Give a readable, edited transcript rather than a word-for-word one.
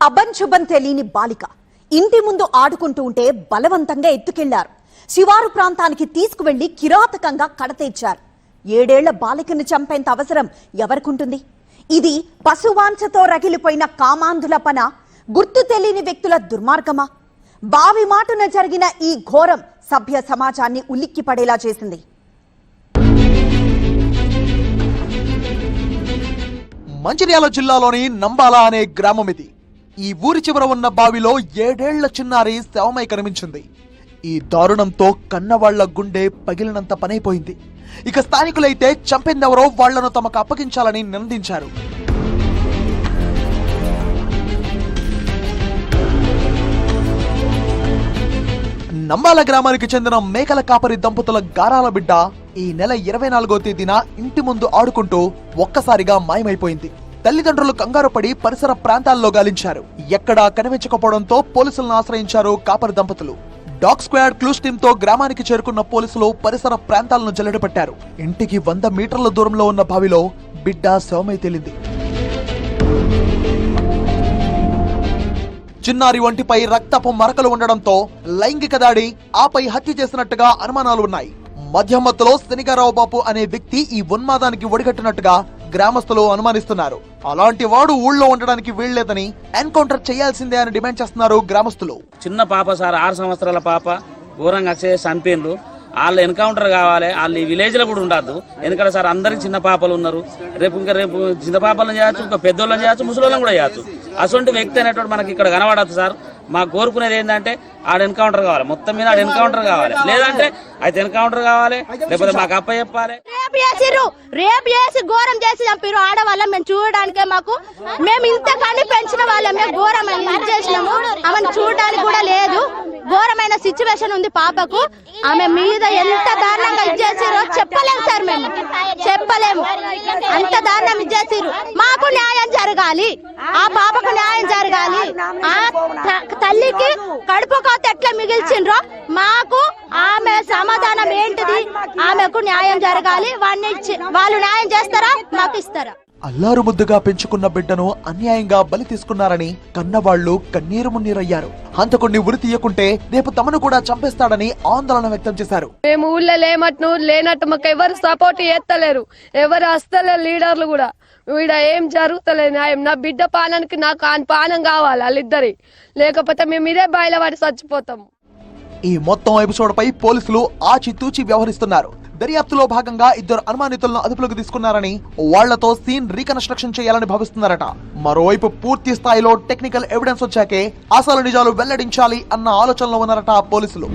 అబంశుభం తెలియని బాలిక ఇంటి ముందు ఆడుకుంటూ ఉంటే బలవంతంగా ఎత్తుకెళ్లారు. శివారు ప్రాంతానికి తీసుకువెళ్లి కిరాతకంగా కడతీర్చారు. 7 ఏళ్ల బాలికను చంపేంత అవసరం ఎవరికుంటుంది? ఇది పశువాంఛతో రగిలిపోయిన కామాంధుల పన, గుర్తు తెలియని వ్యక్తుల దుర్మార్గమా? బావి మాటున జరిగిన ఈ ఘోరం సభ్య సమాజాన్ని ఉలిక్కిపడేలా చేసింది. మంచిర్యాల జిల్లాలోని నంబాల అనే గ్రామం ఇది. ఈ ఊరి చివర ఉన్న బావిలో 7 ఏళ్ల చిన్నారి శవమై కనిపించింది. ఈ దారుణంతో కన్నవాళ్ల గుండె పగిలినంత పనైపోయింది. ఇక స్థానికులైతే చంపిందెవరో వాళ్లను తమకు అప్పగించాలని నిందించారు. నంబాల గ్రామానికి చెందిన మేకల కాపరి దంపతుల గారాల బిడ్డ ఈ నెల 24వ తేదీన ఇంటి ముందు ఆడుకుంటూ ఒక్కసారిగా మాయమైపోయింది. తల్లిదండ్రులు కంగారు పడి పరిసర ప్రాంతాల్లో గాలించారు. ఎక్కడా కనిపించకపోవడంతో పోలీసులను ఆశ్రయించారు కాపరి దంపతులు. డాగ్ స్క్వాడ్ క్లూస్ టీమ్ తో గ్రామానికి చేరుకున్న పోలీసులు పరిసర ప్రాంతాలను జల్లెడపట్టారు. ఇంటికి 100 మీటర్ల దూరంలో ఉన్న బావిలో బిడ్డ శవమై తేలింది. చిన్నారి ఒంటిపై రక్తపు మరకలు ఉండడంతో లైంగిక దాడి, ఆపై హత్య చేసినట్టుగా అనుమానాలు ఉన్నాయి. మధ్యమత్తులో శనిగారావు బాపు అనే వ్యక్తి ఈ ఉన్మాదానికి ఒడిగట్టినట్టుగా గ్రామస్తులు అనుమానిస్తున్నారు. అలాంటి వాడు ఊళ్ళో ఉండడానికి వీల్లేదని ఎన్కౌంటర్ చేయాల్సిందే అని డిమాండ్ చేస్తున్నారు గ్రామస్తులు. చిన్న పాప సార్, 6 సంవత్సరాల పాప ఘోరంగా చనిపోయిండ్రు. వాళ్ళు ఎన్కౌంటర్ కావాలి. వాళ్ళు ఈ విలేజ్ లో కూడా ఉండద్దు. ఎందుకంటే సార్ అందరికి చిన్న పాపలు ఉన్నారు. రేపు చిన్న పాపలను చేయొచ్చు, ఇంకా పెద్దోళ్ళని చేయొచ్చు, ముసలోళ్ళని కూడా చేయొచ్చు. అటువంటి వ్యక్తి అనేటువంటి మనకి ఇక్కడ కనబడద్దు సార్. మాకు కోరుకునేది ఏంటంటే ఆడ ఎన్కౌంటర్ కావాలి, మొత్తం మీద ఆడ ఎన్కౌంటర్ కావాలి. లేదంటే అయితే ఎన్కౌంటర్ కావాలి, లేకపోతే మాకు అప్ప చెప్పాలి. రేపు చేసి ఘోరం చేసి చంపారు ఆడవాళ్ళం. మేము చూడడానికే మేము ఇంతకన్నా పెంచిన వాళ్ళం. మేము ఘోరమైన చేసినాము. ఆమెను చూడడానికి కూడా లేదు. ఘోరమైన సిచ్యువేషన్ ఉంది పాపకు. ఆమె మీద ఎంత దారుణంగా ఇచ్చేసారో చెప్పలేము సార్. మేము చెప్పలేము, అంత దారుణం ఇచ్చేసారు. మాకు న్యాయం జరగాలి, ఆ పాపకు న్యాయం జరగాలి. ఆ తల్లికి కడుపు కోత ఎట్లా మిగిల్చిండ్రో మాకు ఆమె సమాధానం ఏంటిది? ఆమెకు న్యాయం జరగాలి. వాళ్ళు న్యాయం చేస్తారా, మాకు ఇస్తారా? అల్లారు ముద్దుగా పెంచుకున్న బిడ్డను అన్యాయంగా బలి తీసుకున్నారని కన్నవాళ్లు కన్నీరు మున్నీరయ్యారు. హంతకుడిని ఉరి తీయకుంటే రేపు తమను కూడా చంపేస్తాడని ఆందోళన వ్యక్తం చేశారు. మేము ఊళ్ళో లేనట్టు మాకు ఎవరు సపోర్ట్ చేస్తలేరు, ఎవరు వస్తలేరు లీడర్లు కూడా. ఈడ ఏం జరుగుతలేదు న్యాయం. నా బిడ్డ పానానికి నాకు పానం కావాలి వాళ్ళిద్దరి, లేకపోతే మేము ఇదే బాయిల పడి చచ్చిపోతాము. ఈ మొత్తం ఎపిసోడ్ పై పోలీసులు ఆచితూచి వ్యవహరిస్తున్నారు. దర్యాప్తులో భాగంగా 2 అనుమానితులను అదుపులోకి తీసుకున్నారని, వాళ్లతో సీన్ రీకన్స్ట్రక్షన్ చేయాలని భావిస్తున్నారట. మరోవైపు పూర్తి స్థాయిలో టెక్నికల్ ఎవిడెన్స్ వచ్చాకే అసలు నిజాలు వెల్లడించాలి అన్న ఆలోచనలో ఉన్నారట పోలీసులు.